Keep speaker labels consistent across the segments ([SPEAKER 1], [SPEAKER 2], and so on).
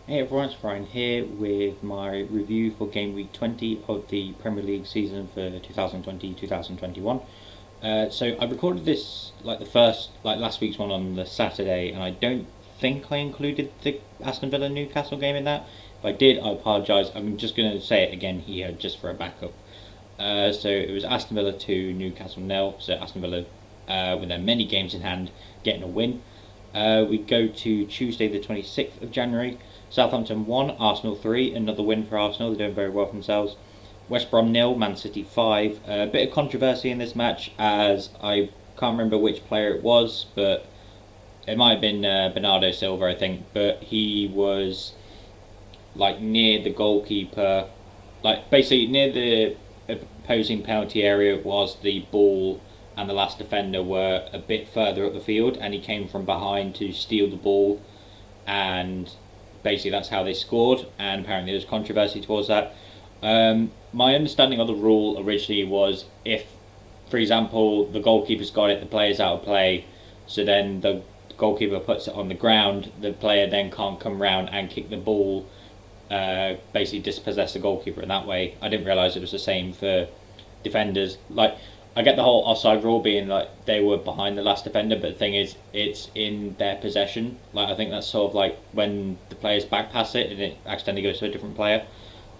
[SPEAKER 1] Hey everyone, it's Brian here with my review for Game Week 20 of the Premier League season for 2020-2021. So I recorded this like last week's one on the Saturday, and I don't think I included the Aston Villa Newcastle game in that. If I did, I apologise. I'm just going to say it again here just for a backup. So it was Aston Villa 2, Newcastle 0. So Aston Villa, with their many games in hand, getting a win. We go to Tuesday the 26th of January. Southampton 1, Arsenal 3, another win for Arsenal, they're doing very well for themselves. West Brom 0, Man City 5. A bit of controversy in this match, as I can't remember which player it was, but it might have been Bernardo Silva, I think, but he was like near the goalkeeper, like basically near the opposing penalty area was the ball, and the last defender were a bit further up the field, and he came from behind to steal the ball, and basically that's how they scored, and apparently there's controversy towards that. My understanding of the rule originally was if, for example, the goalkeeper's got it, the player's out of play, so then the goalkeeper puts it on the ground, the player then can't come round and kick the ball, basically dispossess the goalkeeper in that way. I didn't realise it was the same for defenders. Like, I get the whole offside rule being like they were behind the last defender, but the thing is, it's in their possession. Like, I think that's sort of like when the players back pass it and it accidentally goes to a different player.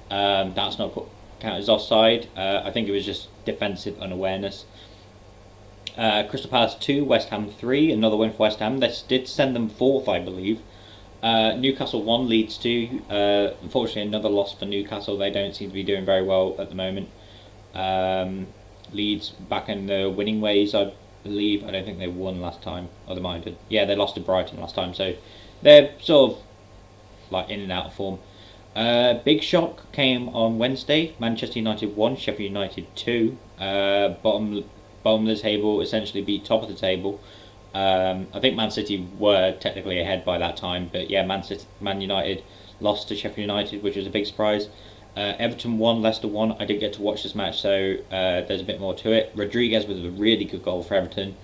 [SPEAKER 1] That's not counted as offside. I think it was just defensive unawareness. Crystal Palace 2, West Ham 3, another win for West Ham. This did send them fourth, I believe. Newcastle 1, Leeds 2. Unfortunately, another loss for Newcastle. They don't seem to be doing very well at the moment. Leeds back in the winning ways, I believe. I don't think they won last time. Or they might have. Yeah, they lost to Brighton last time. So they're sort of like in and out of form. Big shock came on Wednesday. Manchester United 1, Sheffield United 2. Bottom of the table, essentially beat top of the table. I think Man City were technically ahead by that time, but yeah, Man United lost to Sheffield United, which was a big surprise. Everton 1, Leicester 1. I didn't get to watch this match, so there's a bit more to it. Rodriguez was a really good goal for Everton.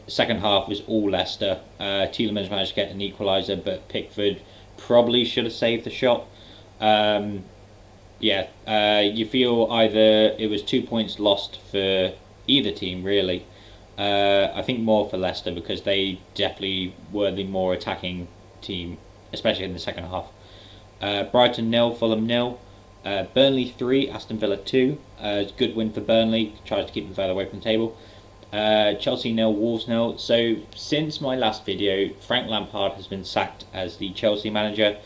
[SPEAKER 1] Second half was all Leicester. Tielemans managed to get an equaliser, but Pickford probably should have saved the shot. You feel either it was 2 points lost for either team, really. I think more for Leicester because they definitely were the more attacking team, especially in the second half. Brighton 0, Fulham 0. Burnley 3, Aston Villa 2. Good win for Burnley, tries to keep them further away from the table. Chelsea 0, Wolves 0. So since my last video, Frank Lampard has been sacked as the Chelsea manager.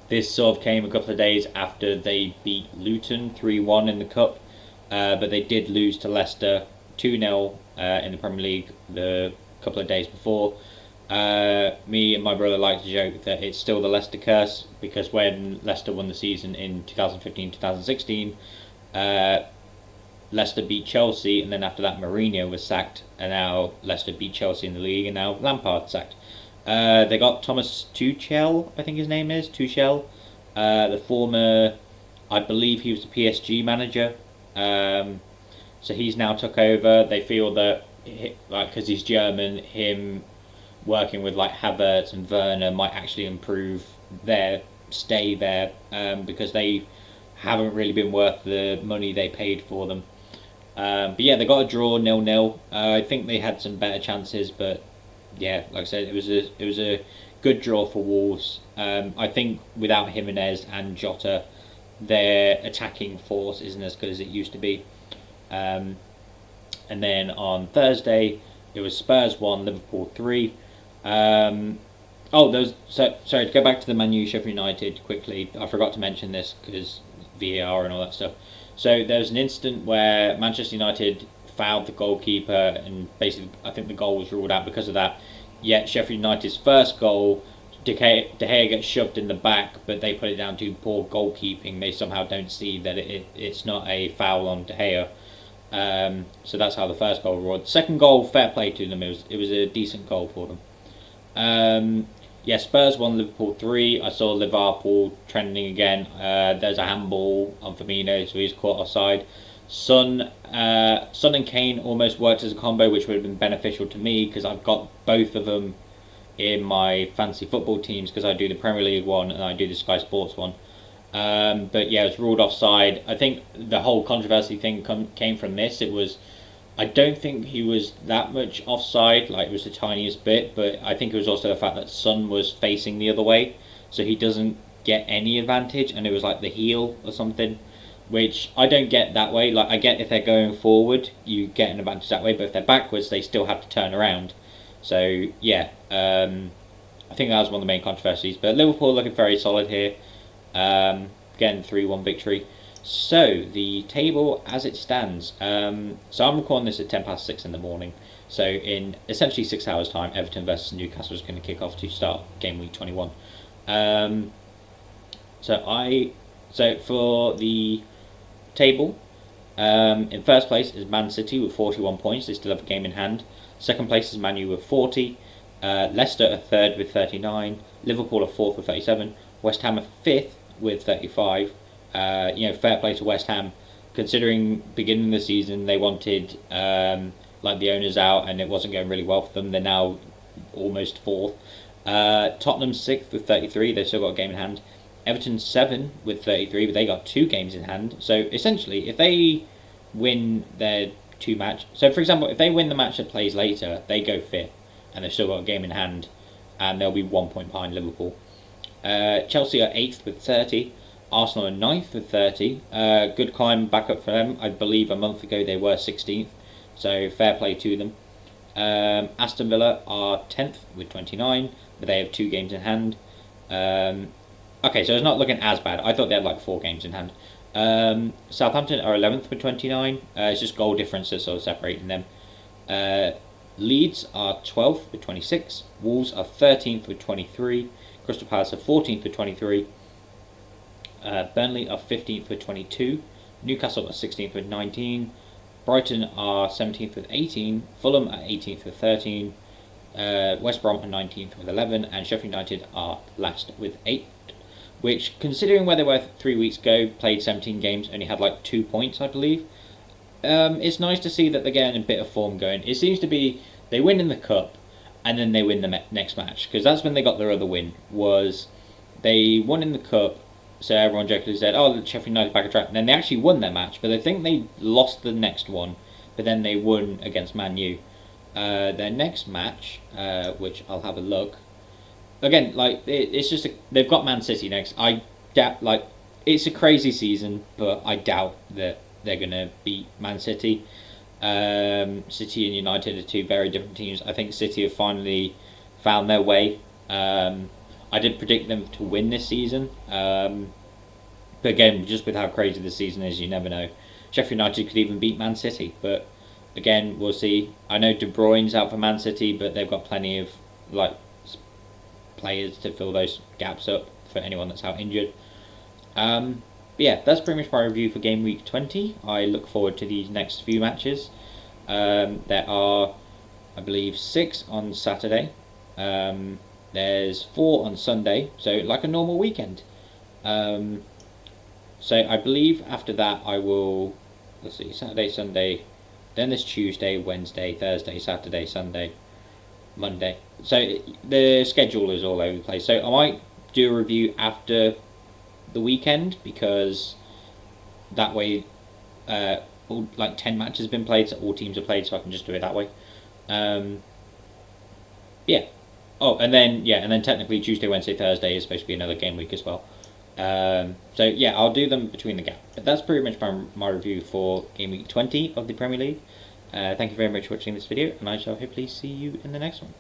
[SPEAKER 1] This sort of came a couple of days after they beat Luton 3-1 in the Cup, but they did lose to Leicester 2-0 in the Premier League the couple of days before. Me and my brother like to joke that it's still the Leicester curse, because when Leicester won the season in 2015-2016, Leicester beat Chelsea, and then after that Mourinho was sacked, and now Leicester beat Chelsea in the league, and now Lampard sacked. They got Thomas Tuchel, I think his name is, Tuchel, the former, I believe he was the PSG manager, so he's now took over. They feel that, like, because he's German, him working with like Havertz and Werner might actually improve their stay there, because they haven't really been worth the money they paid for them. But yeah, they got a draw 0-0. I think they had some better chances, but yeah, like I said, it was a good draw for Wolves. I think without Jimenez and Jota, their attacking force isn't as good as it used to be. And then on Thursday, it was Spurs 1, Liverpool 3. Sorry, to go back to the Man U Sheffield United quickly, I forgot to mention this because VAR and all that stuff. So there was an incident where Manchester United fouled the goalkeeper, and basically I think the goal was ruled out because of that. Yet Sheffield United's first goal, De Gea gets shoved in the back, but they put it down to poor goalkeeping. They somehow don't see that it's not a foul on De Gea. So that's how the first goal ruled. Second goal, fair play to them. It was a decent goal for them. Spurs 1, Liverpool 3. I saw Liverpool trending again. There's a handball on Firmino, so he's caught offside. Son and Kane almost worked as a combo, which would have been beneficial to me because I've got both of them in my fantasy football teams because I do the Premier League one and I do the Sky Sports one. But yeah, it was ruled offside. I think the whole controversy thing came from this. It was, I don't think he was that much offside, like it was the tiniest bit, but I think it was also the fact that Son was facing the other way, so he doesn't get any advantage, and it was like the heel or something, which I don't get that way. Like, I get if they're going forward, you get an advantage that way, but if they're backwards, they still have to turn around. So yeah, I think that was one of the main controversies. But Liverpool looking very solid here. Again, 3-1 victory. So the table as it stands. So I'm recording this at 10:06 in the morning. So in essentially 6 hours' time, Everton versus Newcastle is going to kick off to start game week 21. So for the table, in first place is Man City with 41 points. They still have a game in hand. Second place is Man U with 40. Leicester are third with 39. Liverpool are fourth with 37. West Ham are fifth with 35. Fair play to West Ham, considering beginning of the season they wanted like the owners out and it wasn't going really well for them. They're now almost fourth. Tottenham sixth with 33. They've still got a game in hand. Everton 7 with 33, but they got 2 games in hand. So essentially, if they win their 2 match, so for example, if they win the match that plays later, they go 5th, and they've still got a game in hand, and they'll be 1 point behind Liverpool. Chelsea are 8th with 30. Arsenal are 9th with 30. Good climb back up for them. I believe a month ago they were 16th, so fair play to them. Aston Villa are 10th with 29, but they have 2 games in hand. Okay, so it's not looking as bad. I thought they had like 4 games in hand. Southampton are 11th with 29. It's just goal differences sort of separating them. Leeds are 12th with 26. Wolves are 13th with 23. Crystal Palace are 14th with 23. Burnley are 15th with 22. Newcastle are 16th with 19. Brighton are 17th with 18. Fulham are 18th with 13. West Brom are 19th with 11. And Sheffield United are last with 8. Which, considering where they were 3 weeks ago, played 17 games, only had like 2 points, I believe. It's nice to see that they're getting a bit of form going. It seems to be they win in the cup, and then they win the next match, because that's when they got their other win. Was they won in the cup, so everyone jokingly said, "Oh, the Sheffield United back on track." And then they actually won their match, but I think they lost the next one, but then they won against Man U. Their next match, which I'll have a look. Again, like it's just they've got Man City next. I doubt, like, it's a crazy season, but I doubt that they're gonna beat Man City. City and United are 2 very different teams. I think City have finally found their way. I did predict them to win this season, but again, just with how crazy the season is, you never know. Sheffield United could even beat Man City, but again, we'll see. I know De Bruyne's out for Man City, but they've got plenty of like players to fill those gaps up for anyone that's out injured. Yeah, that's pretty much my review for game week 20. I look forward to these next few matches. There are, I believe, 6 on Saturday. There's 4 on Sunday, so like a normal weekend. So I believe after that I will, let's see, Saturday, Sunday, then there's Tuesday, Wednesday, Thursday, Saturday, Sunday, Monday. So the schedule is all over the place. So I might do a review after the weekend, because that way all, like 10 matches have been played, so all teams are played, so I can just do it that way. Yeah. Oh, and then technically Tuesday, Wednesday, Thursday is supposed to be another game week as well. So yeah, I'll do them between the gap. But that's pretty much my review for game week 20 of the Premier League. Thank you very much for watching this video, and I shall hopefully see you in the next one.